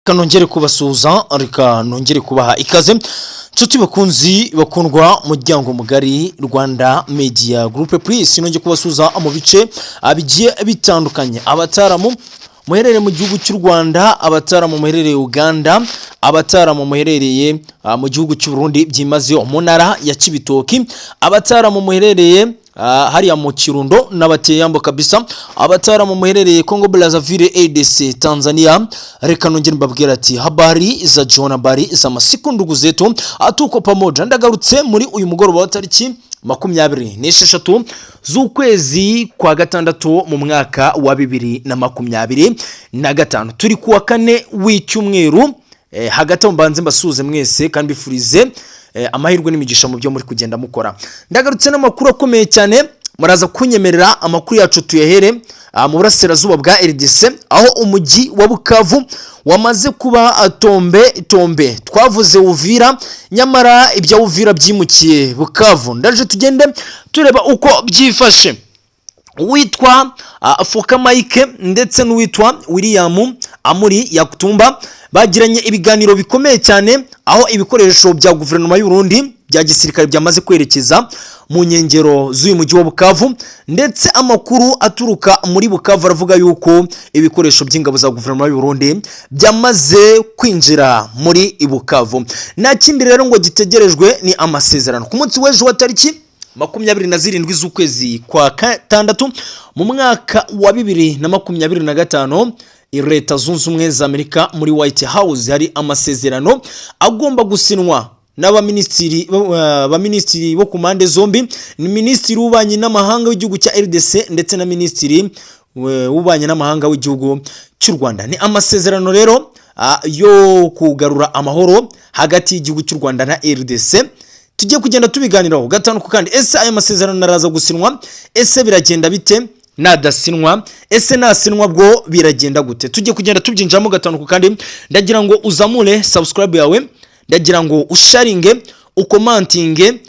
kanongere kubasuhuza ariko nongere kubaha ikaze nshuti bakunzi bakundwa muryango mugari Rwanda Media Group Plus nongeye kubasuhuza mu bice abigiye bitandukanye abataramu muherereye mu gihugu cy'u Rwanda abataramu muherereye Uganda abataramu muherereye mu gihugu cy'u Burundi byimaze umunara ya Cibitoki abataramu muherereye hariya mu Kirundo n'abateyambo kabisa abataramu muherereye Congo Brazzaville ADC Tanzania reka nongere mbabwira ati habari za John habari za masiku ndugu zetu atuko pamoja ndagarutse muri uyu mugoroba wa tariki 26 z'ukwezi kwa gatandatu mu mwaka wa 2025 turi kuwa kane w'icyumweru hagati mbanze mbasuze mwese kandi bifurize amahirwe n'imigisha mu byo muri kugenda mukora ndagarutse n'amakuru akomeye cyane muraza kunyemerera amakuru yacu tuyahere mu burasirazuba bwa RDC aho umujyi wa Bukavu wamaze kuba tombe twavuze Uvira nyamara ibya Uvira byimukiye Bukavu ndaje tugende tureba uko byifashe uwitwa Foka Mike ndetse n'uwitwa William Amuri Yakutumba bagiranye ibiganiro bikomeye cyane aho ibikoresho bya guverinoma y'u Burundi bya gisirikare byamaze kwerekeza mu nkengero z'uyu mujyi wa Bukavu ndetse amakuru aturuka muri Bukavu aravuga yuko ibikoresho by'ingabo za guverinoma y'u Burundi byamaze kwinjira muri Bukavu nta kindi rero ngo gitegerejwe ni amasezerano ku munsi w'ejo wa tariki 27 z'ukwezi kwa gatandatu mu mwaka wa 2025 Leta Zunze Ubumwe za Amerika muri White House hari amasezerano agomba gusinwa n'abaministiri bo ku mande zombi ni ministiri w'ububanyi n'amahanga w'igihugu cya RDC ndetse na ministiri w'ububanyi n'amahanga w'igihugu cy'u Rwanda ni amasezerano rero yo kugarura amahoro hagati y'igihugu cy'u Rwanda na RDC tujye kugenda tubiganiraho gatanu ku kandi ese aya masezerano naraza gusinwa ese biragenda bite nadasinwa ese nasinwa bwo biragenda gute tujye kugenda tubyinjamo gatanu ku kandi ndagira ngo uzamure subscribe yawe ndagira ngo usharinge ukomantinge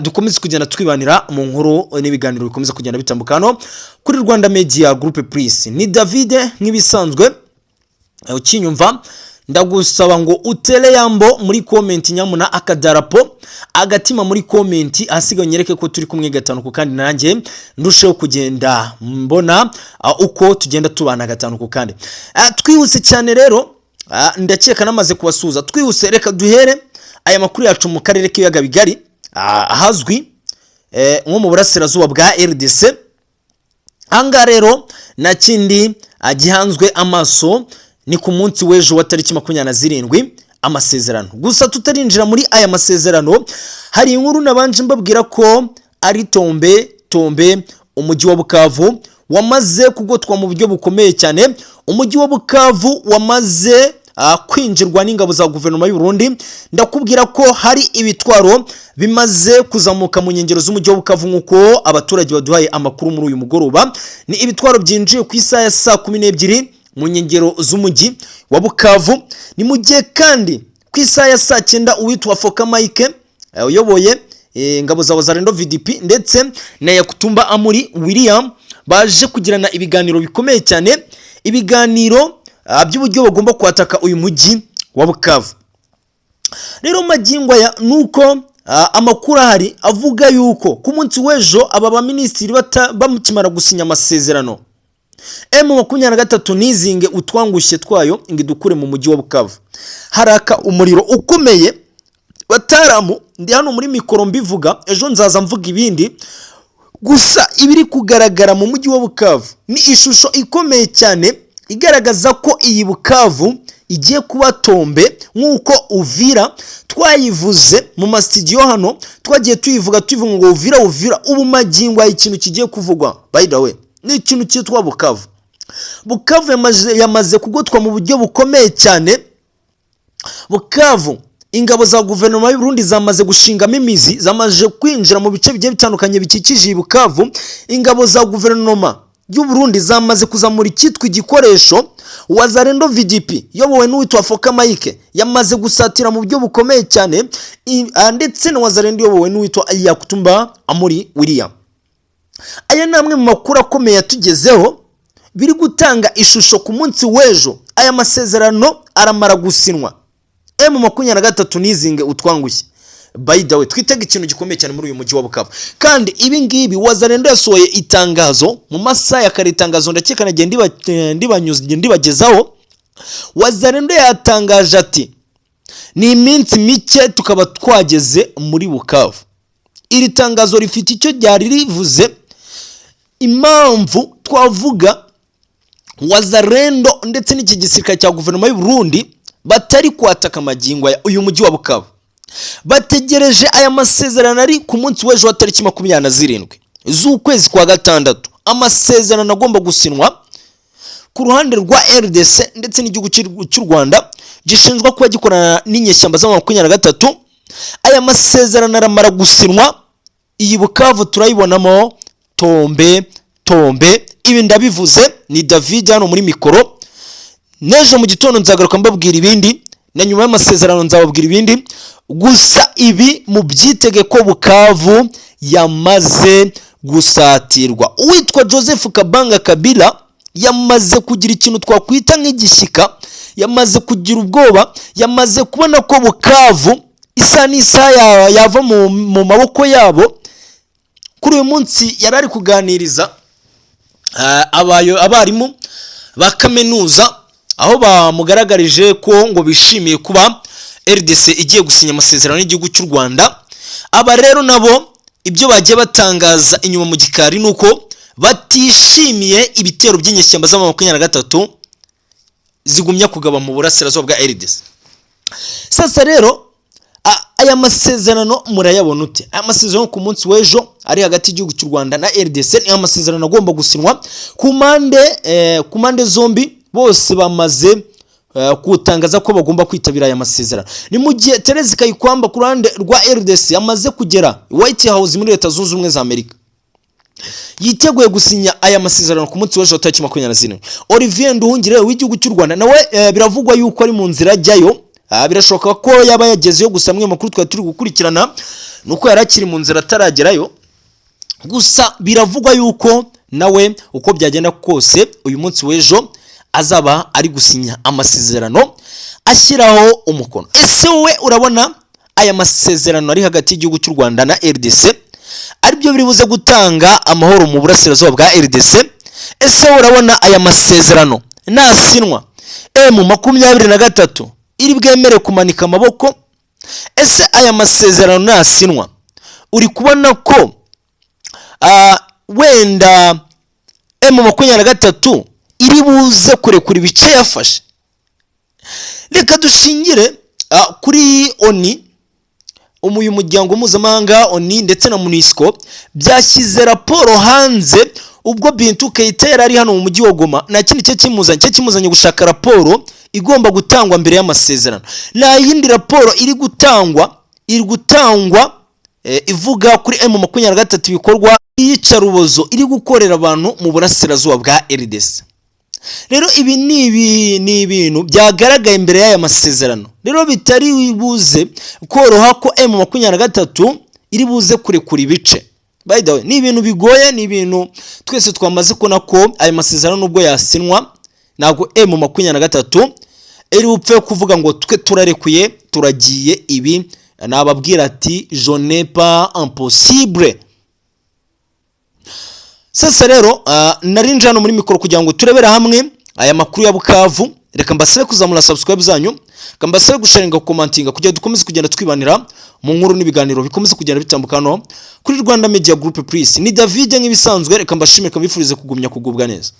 dukomeze kugenda twibanira mu nkuru n'ibiganiro bikomeza kugenda bitambukano kuri Rwanda Media Group Plus ni David nk'ibisanzwe ukinyumva ndagusaba ngo utere yambo muri comment nyamuna akadarapo agatima muri comment asiga nyereke ko turi kumwe gatanu ku kandi nanjye ndusheho kugenda mbona uko tugenda tubana gatanu ku kandi twihuse cyane rero ndakeka namaze kubasuza twihuse reka duhere aya makuru yacu mu karere k'ibiyaga bigari ahazwi nko mu burasirazuba bwa RDC anga rero na kindi agihanzwe amaso ni ku munsi w'ejo wa tariki 27 amasezerano gusa tutarinjira muri aya masezerano hari inkuru nabanje mbabwira ko ari tombe umujyi wa Bukavu wamaze kugotwa mu buryo bukomeye cyane umujyi wa Bukavu wamaze kwinjirwa n'ingabo za guverinoma y'u Burundi ndakubwira ko hari ibitwaro bimaze kuzamuka mu nkengero z'umujyi wa Bukavu nkuko abaturage baduhaye amakuru muri uyu mugoroba ni ibitwaro byinjiye ku isaha ya 12 mu nkengero z'umujyi wa Bukavu ni mu gihe kandi ku isaha ya 9 uwitwa Foka Mike uyoboye ingabo za Wazalendo VDP ndetse na Yakutumba Amuri William baje kugirana ibiganiro bikomeye cyane ibiganiro by'uburyo bagomba kwataka uyu mujyi wa Bukavu rero magingwa ya nuko amakuru ahari avuga yuko ku munsi w'ejo aba baministiri bamukimara gusinya amasezerano M23 nizinge utwangushye twayo ingidukure mu mujyi wa Bukavu haraka umuriro ukomeye bataramu ndi hano muri mikoro mbivuga ejo nzaza mvuga ibindi gusa ibiri kugaragara mu mujyi wa Bukavu ni ishusho ikomeye cyane igaragaza ko iyi Bukavu igiye kuba tombe nkuko Uvira twayivuze mu mastudio hano twagiye tuyivuga ngo Uvira ubu magingwa ikintu kigiye kuvugwa by the way ni ikintu cyitwa Bukavu yamaze kugotwa mu buryo bukomeye cyane Bukavu ingabo za guverinoma y'u Burundi zamaze gushingamo imizi zamaje kwinjira mu bice bigiye bitandukanye bikikije Bukavu ingabo za guverinoma y'u Burundi zamaze kuzamura ikitwa igikoresho Wazalendo VDP yobowe n'uwitwa Foka Mike yamaze gusatira mu buryo bukomeye cyane ndetse na Wazalendo yobowe n'uwitwa Yakutumba Amuri William aya namwe mu makuru akomeye yatugezeho biri gutanga ishusho ku munsi w'ejo aya masezerano aramara gusinwa. M23 nizinge utwangushye. By the way, twitega ikintu gikomeye cyane muri uyu mujyi wa Bukavu. Kandi ibi ngibi Wazalendo yasohoye itangazo mu masaha ya kare, itangazo ndakeka nagenda ndibagezaho. Wazalendo yatangaje ati ni iminsi mike tukaba twageze muri Bukavu. Iri tangazo rifite icyo ryari rivuze, impamvu twavuga Wazalendo ndetse n'iki gisirikare cya guverinoma y'u Burundi batari kwataka magingo ya uyu mujyi wa Bukavu. Bategereje aya masezerano ari ku munsi w'ejo wa tariki 27 z'ukwezi kwa gatandatu. Amasezerano agomba gusinwa ku ruhande rwa RDC ndetse n'igihugu cy'u Rwanda gishinzwe kuba gikorana n'inyeshyamba za 23. Aya masezerano aramara gusinwa. Iyi Bukavu turayibonamo tombe. Ibi ndabivuze ni David hano muri mikoro. Neje mu gitondo nzagaruka mbabwira ibindi, na nyuma y'amasezerano nzababwira ibindi. Gusa ibi mu byitege ko Bukavu yamaze gusatirwa. Uwitwa Joseph Kabanga Kabila yamaze kugira ikintu twakwita nk'igishyika, yamaze kugira ubwoba, yamaze kubona ko Bukavu isa n'isa yava mu maboko yabo. Kuri uyu munsi yarari kuganiriza abarimu ba kaminuza, aho bamugaragarije ko ngo bishimiye kuba RDC igiye gusinya amasezerano n'igihugu cy'u Rwanda. Aba rero nabo ibyo bagiye batangaza inyuma mu gikari nuko batishimiye ibitero by'inyeshyamba za 23 zigumya kugaba mu burasirazuba bwa RDC. Sasa rero aya masezerano murayabona ute? Aya masezerano ku munsi w'ejo ari hagati y'igihugu cy'u Rwanda na RDC ni amasezerano agomba gusinwa ku mande zombi. Bose bamaze kutangaza ko bagomba kwitabira aya masezerano. Ni mu gihe Terezi Kayikwamba ku ruhande rwa RDC yamaze kugera White House muri Leta Zunze Ubumwe za Amerika, yiteguye gusinya aya masezerano ku munsi w'ejo tariki 24. Olivier Nduhungire w'igihugu cy'u Rwanda nawe biravugwa yuko ari mu nzira ajyayo. Birashoboka ko yaba yagezeyo, gusa mwe makuru twa turi gukurikirana nuko yarakiri mu nzira ataragerayo. Gusa biravugwa yuko nawe uko byagenda kose uyu munsi w'ejo azaba ari gusinya amasezerano ashyiraho umukono. Ese wowe urabona aya masezerano ari hagati y'igihugu cy'u Rwanda na RDC ari byo biri buze gutanga amahoro mu burasirazuba bwa RDC? Ese urabona aya masezerano nasinwa M23 iri bwemere kumanika amaboko? Ese aya masezerano nasinwa uri kubona ko wenda M23 iri buze kurekura ibice yafashe? Reka dushingire kuri ONU, uyu muryango mpuzamahanga ONU ndetse na MONUSCO byashyize raporo hanze ubwo Bintou Keita yari ari hano mu mujyi wa Goma. Na kindi cyo kimuzanye gushaka raporo igomba gutangwa mbere y'amasezerano. Na yindi raporo iri gutangwa ivuga kuri M23 bikorwa iyicarubozo iri gukorera abantu mu burasirazuba bwa RDC. Rero ibi ni ibintu byagaragaye imbere y'aya masezerano. Rero bitari buze koroha ko M23 iri buze kurekura ibice. By the way, ni ibintu bigoye, ni ibintu twese twamaze kubona ko aya masezerano nubwo yasinwa ntabwo M23 iri upfe kuvuga ngo twe turarekuye turagiye. Ibi nababwira ati je n'ai pas impossible. Sasa rero narinje hano muri mikoro kugira ngo turebera hamwe aya makuru ya Bukavu. Reka mbasabe kuzamura subscribe zanyu, kambasabe gusharinga, commentinga kugira dukomeze kugenda twibanira mu nkuru n'ibiganiro bikomeze kugenda bitambuka hano kuri Rwanda Media Group. Please ni David nk'ibisanzwe, reka mbashimire, kambifurize kugumya kugubwa neza.